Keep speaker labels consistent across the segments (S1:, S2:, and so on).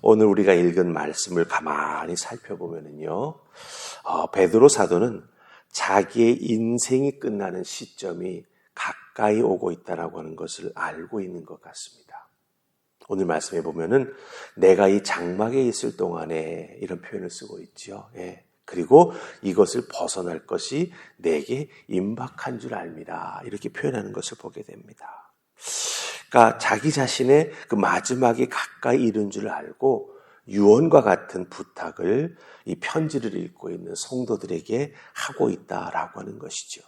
S1: 오늘 우리가 읽은 말씀을 가만히 살펴보면요, 베드로 사도는 자기의 인생이 끝나는 시점이 가까이 오고 있다라고 하는 것을 알고 있는 것 같습니다. 오늘 말씀에 보면은 내가 이 장막에 있을 동안에 이런 표현을 쓰고 있죠. 예. 그리고 이것을 벗어날 것이 내게 임박한 줄 압니다. 이렇게 표현하는 것을 보게 됩니다. 그러니까 자기 자신의 그 마지막에 가까이 이른 줄 알고 유언과 같은 부탁을 이 편지를 읽고 있는 성도들에게 하고 있다라고 하는 것이죠.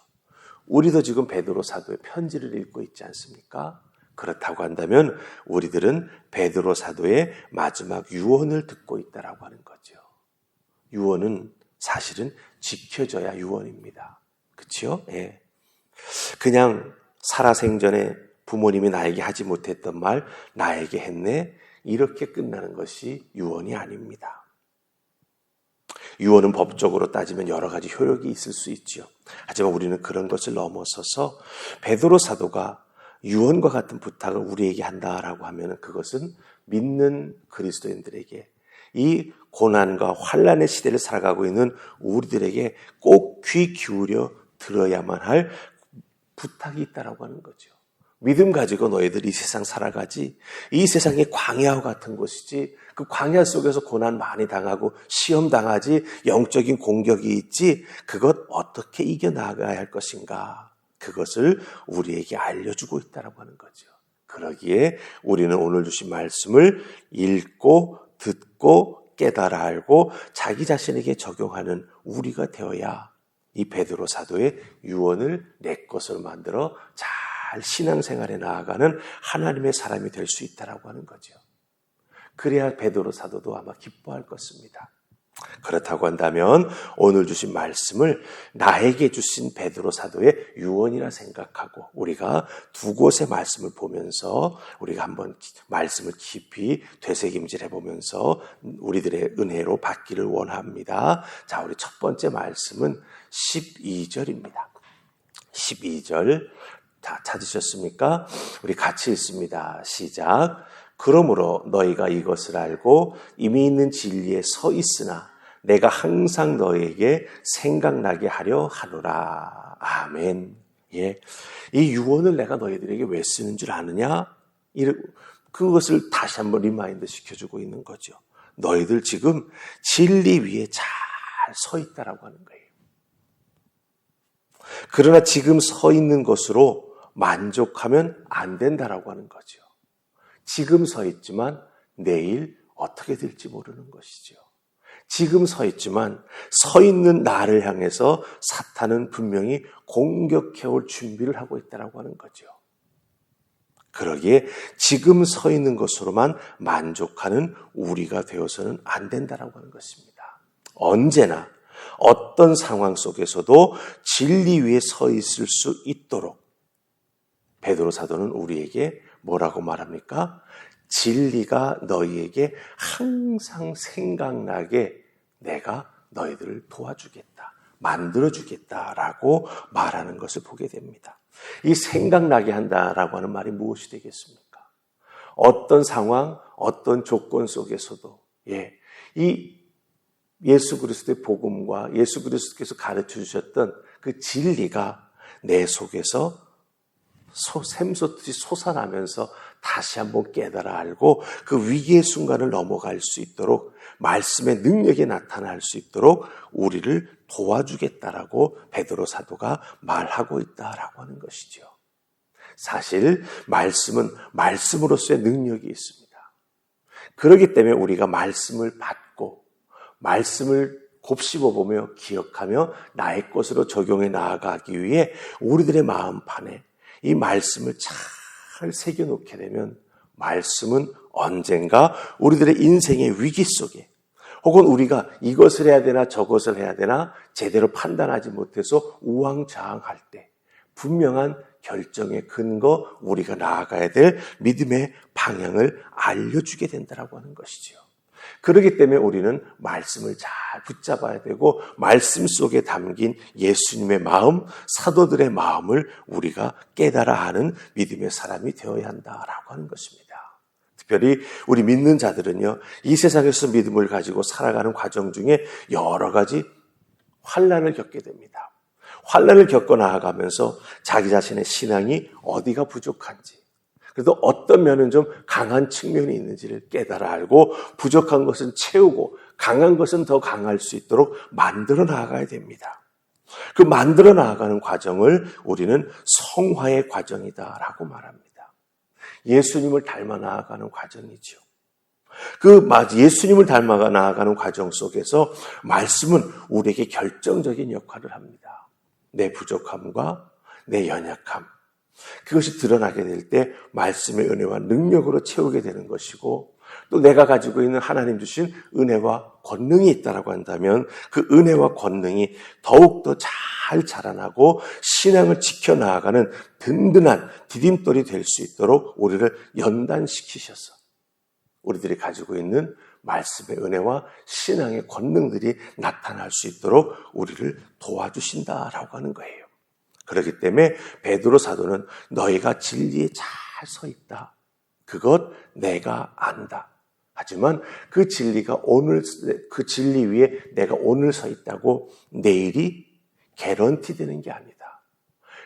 S1: 우리도 지금 베드로 사도의 편지를 읽고 있지 않습니까? 그렇다고 한다면 우리들은 베드로 사도의 마지막 유언을 듣고 있다라고 하는 거죠. 유언은 사실은 지켜져야 유언입니다. 그렇죠? 예. 그냥 살아생전에 부모님이 나에게 하지 못했던 말 나에게 했네, 이렇게 끝나는 것이 유언이 아닙니다. 유언은 법적으로 따지면 여러 가지 효력이 있을 수 있죠. 하지만 우리는 그런 것을 넘어서서 베드로 사도가 유언과 같은 부탁을 우리에게 한다라고 하면 그것은 믿는 그리스도인들에게 이 고난과 환난의 시대를 살아가고 있는 우리들에게 꼭 귀 기울여 들어야만 할 부탁이 있다라고 하는 거죠. 믿음 가지고 너희들 이 세상 살아가지, 이 세상이 광야와 같은 곳이지, 그 광야 속에서 고난 많이 당하고 시험 당하지, 영적인 공격이 있지, 그것 어떻게 이겨나가야 할 것인가, 그것을 우리에게 알려주고 있다라고 하는 거죠. 그러기에 우리는 오늘 주신 말씀을 읽고 듣고 깨달아 알고 자기 자신에게 적용하는 우리가 되어야 이 베드로 사도의 유언을 내 것으로 만들어 잘 신앙생활에 나아가는 하나님의 사람이 될 수 있다라고 하는 거죠. 그래야 베드로 사도도 아마 기뻐할 것입니다. 그렇다고 한다면 오늘 주신 말씀을 나에게 주신 베드로 사도의 유언이라 생각하고 우리가 두 곳의 말씀을 보면서 우리가 한번 말씀을 깊이 되새김질 해보면서 우리들의 은혜로 받기를 원합니다. 자, 우리 첫 번째 말씀은 12절입니다. 12절 다 찾으셨습니까? 우리 같이 읽습니다. 시작. 그러므로 너희가 이것을 알고 이미 있는 진리에 서 있으나 내가 항상 너희에게 생각나게 하려 하노라. 아멘. 예. 이 유언을 내가 너희들에게 왜 쓰는 줄 아느냐? 그것을 다시 한번 리마인드 시켜주고 있는 거죠. 너희들 지금 진리 위에 잘 서 있다라고 하는 거예요. 그러나 지금 서 있는 것으로 만족하면 안 된다라고 하는 거죠. 지금 서 있지만 내일 어떻게 될지 모르는 것이죠. 지금 서 있지만 서 있는 나를 향해서 사탄은 분명히 공격해올 준비를 하고 있다라고 하는 거죠. 그러기에 지금 서 있는 것으로만 만족하는 우리가 되어서는 안 된다라고 하는 것입니다. 언제나 어떤 상황 속에서도 진리 위에 서 있을 수 있도록 베드로 사도는 우리에게 뭐라고 말합니까? 진리가 너희에게 항상 생각나게 내가 너희들을 도와주겠다, 만들어주겠다라고 말하는 것을 보게 됩니다. 이 생각나게 한다라고 하는 말이 무엇이 되겠습니까? 어떤 상황, 어떤 조건 속에서도 이 예수 그리스도의 복음과 예수 그리스도께서 가르쳐 주셨던 그 진리가 내 속에서 샘솟듯이 솟아나면서 다시 한번 깨달아 알고 그 위기의 순간을 넘어갈 수 있도록 말씀의 능력이 나타날 수 있도록 우리를 도와주겠다라고 베드로 사도가 말하고 있다라고 하는 것이죠. 사실 말씀은 말씀으로서의 능력이 있습니다. 그렇기 때문에 우리가 말씀을 받고 말씀을 곱씹어보며 기억하며 나의 것으로 적용해 나아가기 위해 우리들의 마음판에 이 말씀을 잘 새겨놓게 되면 말씀은 언젠가 우리들의 인생의 위기 속에 혹은 우리가 이것을 해야 되나 저것을 해야 되나 제대로 판단하지 못해서 우왕좌왕할 때 분명한 결정의 근거, 우리가 나아가야 될 믿음의 방향을 알려주게 된다고 하는 것이죠. 그렇기 때문에 우리는 말씀을 잘 붙잡아야 되고 말씀 속에 담긴 예수님의 마음, 사도들의 마음을 우리가 깨달아 하는 믿음의 사람이 되어야 한다라고 하는 것입니다. 특별히 우리 믿는 자들은요, 이 세상에서 믿음을 가지고 살아가는 과정 중에 여러 가지 환난을 겪게 됩니다. 환난을 겪어 나아가면서 자기 자신의 신앙이 어디가 부족한지, 그래도 어떤 면은 좀 강한 측면이 있는지를 깨달아 알고 부족한 것은 채우고 강한 것은 더 강할 수 있도록 만들어 나아가야 됩니다. 그 만들어 나아가는 과정을 우리는 성화의 과정이다라고 말합니다. 예수님을 닮아 나아가는 과정이죠. 예수님을 닮아 나아가는 과정 속에서 말씀은 우리에게 결정적인 역할을 합니다. 내 부족함과 내 연약함, 그것이 드러나게 될 때 말씀의 은혜와 능력으로 채우게 되는 것이고, 또 내가 가지고 있는 하나님 주신 은혜와 권능이 있다고 한다면 그 은혜와 권능이 더욱더 잘 자라나고 신앙을 지켜나가는 든든한 디딤돌이 될 수 있도록 우리를 연단시키셔서 우리들이 가지고 있는 말씀의 은혜와 신앙의 권능들이 나타날 수 있도록 우리를 도와주신다라고 하는 거예요. 그렇기 때문에 베드로 사도는 너희가 진리에 잘 서 있다. 그것 내가 안다. 하지만 그 진리 위에 내가 오늘 서 있다고 내일이 개런티 되는 게 아니다.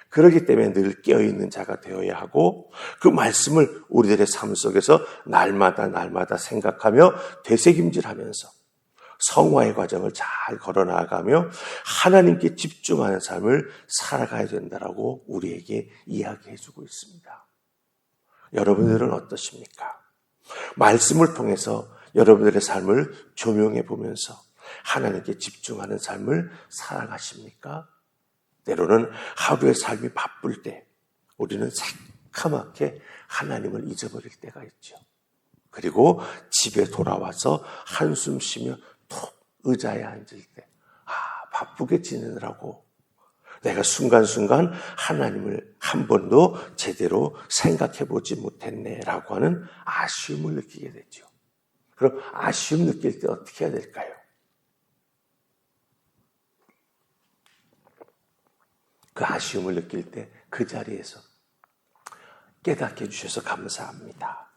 S1: 그렇기 때문에 늘 깨어있는 자가 되어야 하고 그 말씀을 우리들의 삶 속에서 날마다 생각하며 되새김질하면서 성화의 과정을 잘 걸어나가며 하나님께 집중하는 삶을 살아가야 된다라고 우리에게 이야기해주고 있습니다. 여러분들은 어떠십니까? 말씀을 통해서 여러분들의 삶을 조명해 보면서 하나님께 집중하는 삶을 살아가십니까? 때로는 하루의 삶이 바쁠 때 우리는 새카맣게 하나님을 잊어버릴 때가 있죠. 그리고 집에 돌아와서 한숨 쉬며 툭 의자에 앉을 때 바쁘게 지내느라고 내가 순간순간 하나님을 한 번도 제대로 생각해 보지 못했네라고 하는 아쉬움을 느끼게 되죠. 그럼 아쉬움 느낄 때 어떻게 해야 될까요? 그 아쉬움을 느낄 때 그 자리에서 깨닫게 해주셔서 감사합니다.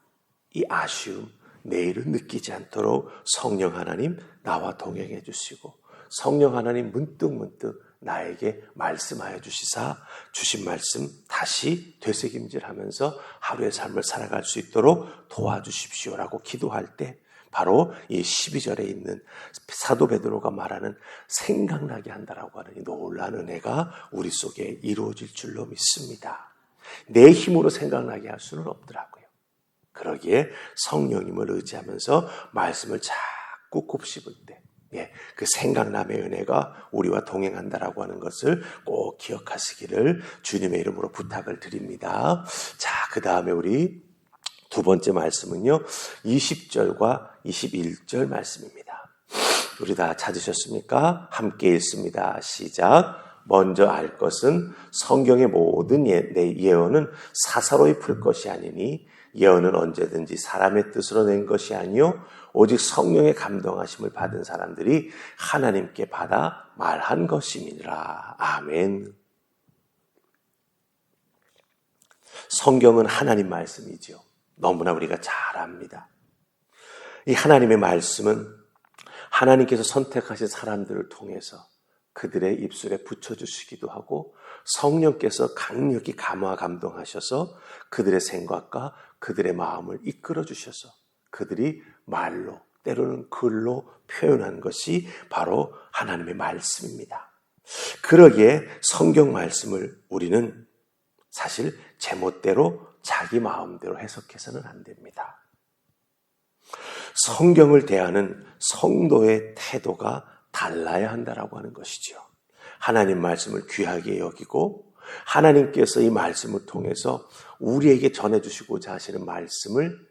S1: 이 아쉬움 내일은 느끼지 않도록 성령 하나님 나와 동행해 주시고 성령 하나님 문득문득 나에게 말씀하여 주시사 주신 말씀 다시 되새김질하면서 하루의 삶을 살아갈 수 있도록 도와주십시오라고 기도할 때 바로 이 12절에 있는 사도 베드로가 말하는 생각나게 한다라고 하는 이 놀라운 은혜가 우리 속에 이루어질 줄로 믿습니다. 내 힘으로 생각나게 할 수는 없더라고요. 그러기에 성령님을 의지하면서 말씀을 자꾸 곱씹을 때 그 생각남의 은혜가 우리와 동행한다라고 하는 것을 꼭 기억하시기를 주님의 이름으로 부탁을 드립니다. 자, 그 다음에 우리 두 번째 말씀은요, 20절과 21절 말씀입니다. 우리 다 찾으셨습니까? 함께 읽습니다. 시작. 먼저 알 것은 성경의 모든 예언은 사사로이 풀 것이 아니니 예언은 언제든지 사람의 뜻으로 낸 것이 아니요 오직 성령의 감동하심을 받은 사람들이 하나님께 받아 말한 것임이니라. 아멘. 성경은 하나님 말씀이죠. 너무나 우리가 잘 압니다. 이 하나님의 말씀은 하나님께서 선택하신 사람들을 통해서 그들의 입술에 붙여주시기도 하고 성령께서 강력히 감화 감동하셔서 그들의 생각과 그들의 마음을 이끌어 주셔서 그들이 말로 때로는 글로 표현한 것이 바로 하나님의 말씀입니다. 그러기에 성경 말씀을 우리는 사실 제멋대로 자기 마음대로 해석해서는 안 됩니다. 성경을 대하는 성도의 태도가 달라야 한다라고 하는 것이죠. 하나님 말씀을 귀하게 여기고 하나님께서 이 말씀을 통해서 우리에게 전해주시고자 하시는 말씀을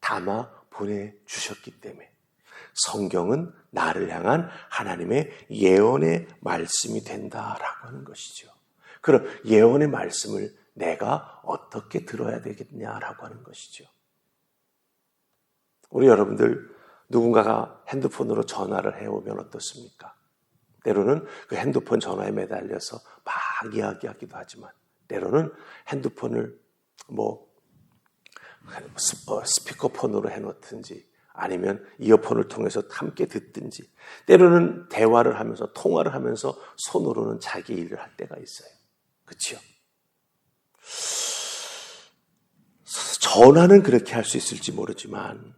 S1: 담아 보내주셨기 때문에 성경은 나를 향한 하나님의 예언의 말씀이 된다라고 하는 것이죠. 그럼 예언의 말씀을 내가 어떻게 들어야 되겠냐라고 하는 것이죠. 우리 여러분들 누군가가 핸드폰으로 전화를 해오면 어떻습니까? 때로는 그 핸드폰 전화에 매달려서 막 이야기하기도 하지만 때로는 핸드폰을 스피커폰으로 해놓든지 아니면 이어폰을 통해서 함께 듣든지 때로는 대화를 하면서 통화를 하면서 손으로는 자기 일을 할 때가 있어요. 그렇죠? 전화는 그렇게 할 수 있을지 모르지만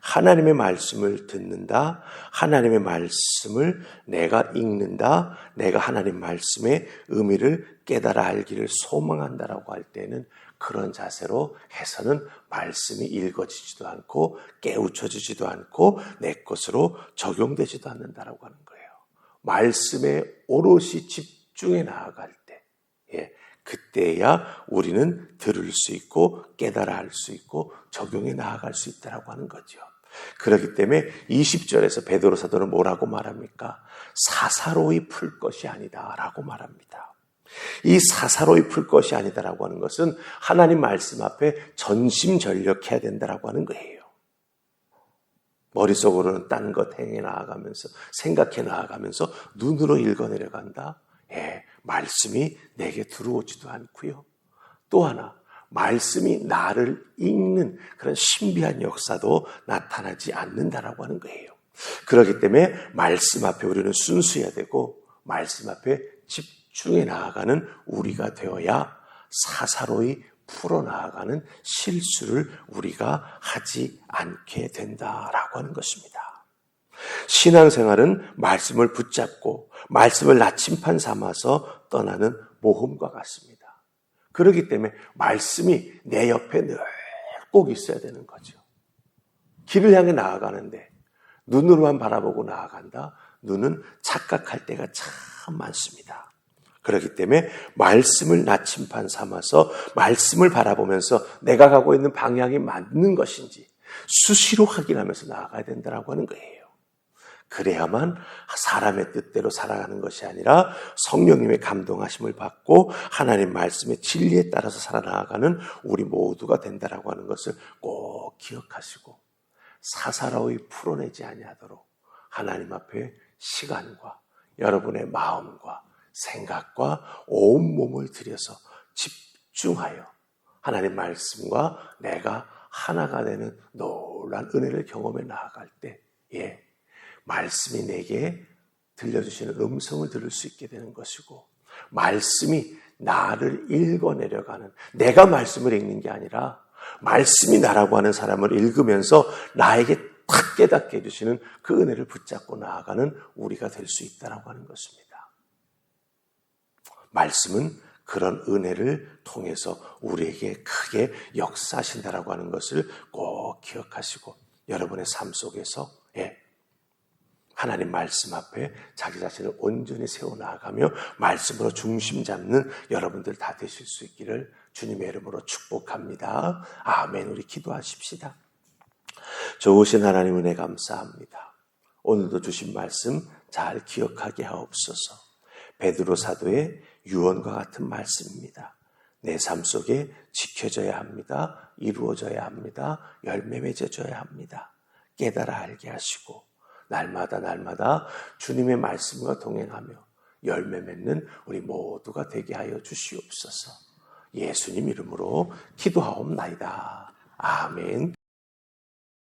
S1: 하나님의 말씀을 듣는다, 하나님의 말씀을 내가 읽는다, 내가 하나님 말씀의 의미를 깨달아 알기를 소망한다라고 할 때는 그런 자세로 해서는 말씀이 읽어지지도 않고 깨우쳐지지도 않고 내 것으로 적용되지도 않는다라고 하는 거예요. 말씀에 오롯이 집중해 나아갈 때, 그때야 우리는 들을 수 있고 깨달아 알 수 있고 적용해 나아갈 수 있다라고 하는 거죠. 그렇기 때문에 20절에서 베드로 사도는 뭐라고 말합니까? 사사로이 풀 것이 아니다라고 말합니다. 이 사사로이 풀 것이 아니다라고 하는 것은 하나님 말씀 앞에 전심전력해야 된다라고 하는 거예요. 머릿속으로는 딴 것 행해 나아가면서 생각해 나아가면서 눈으로 읽어내려간다. 말씀이 내게 들어오지도 않고요. 또 하나 말씀이 나를 읽는 그런 신비한 역사도 나타나지 않는다라고 하는 거예요. 그렇기 때문에 말씀 앞에 우리는 순수해야 되고 말씀 앞에 집중해 나아가는 우리가 되어야 사사로이 풀어나가는 실수를 우리가 하지 않게 된다라고 하는 것입니다. 신앙생활은 말씀을 붙잡고 말씀을 나침판 삼아서 떠나는 모험과 같습니다. 그렇기 때문에 말씀이 내 옆에 늘 꼭 있어야 되는 거죠. 길을 향해 나아가는데 눈으로만 바라보고 나아간다? 눈은 착각할 때가 참 많습니다. 그렇기 때문에 말씀을 나침판 삼아서 말씀을 바라보면서 내가 가고 있는 방향이 맞는 것인지 수시로 확인하면서 나아가야 된다고 하는 거예요. 그래야만 사람의 뜻대로 살아가는 것이 아니라 성령님의 감동하심을 받고 하나님 말씀의 진리에 따라서 살아나가는 우리 모두가 된다라고 하는 것을 꼭 기억하시고 사사로이 풀어내지 아니하도록 하나님 앞에 시간과 여러분의 마음과 생각과 온몸을 들여서 집중하여 하나님 말씀과 내가 하나가 되는 놀라운 은혜를 경험해 나아갈 때 말씀이 내게 들려주시는 음성을 들을 수 있게 되는 것이고 말씀이 나를 읽어내려가는 내가 말씀을 읽는 게 아니라 말씀이 나라고 하는 사람을 읽으면서 나에게 탁 깨닫게 해주시는 그 은혜를 붙잡고 나아가는 우리가 될 수 있다고 하는 것입니다. 말씀은 그런 은혜를 통해서 우리에게 크게 역사하신다라고 하는 것을 꼭 기억하시고 여러분의 삶 속에서 하나님 말씀 앞에 자기 자신을 온전히 세워나가며 말씀으로 중심 잡는 여러분들 다 되실 수 있기를 주님의 이름으로 축복합니다. 아멘. 우리 기도하십시다. 좋으신 하나님 은혜 감사합니다. 오늘도 주신 말씀 잘 기억하게 하옵소서. 베드로 사도의 유언과 같은 말씀입니다. 내 삶 속에 지켜져야 합니다. 이루어져야 합니다. 열매 맺어져야 합니다. 깨달아 알게 하시고 날마다 주님의 말씀과 동행하며 열매 맺는 우리 모두가 되게 하여 주시옵소서. 예수님 이름으로 기도하옵나이다. 아멘.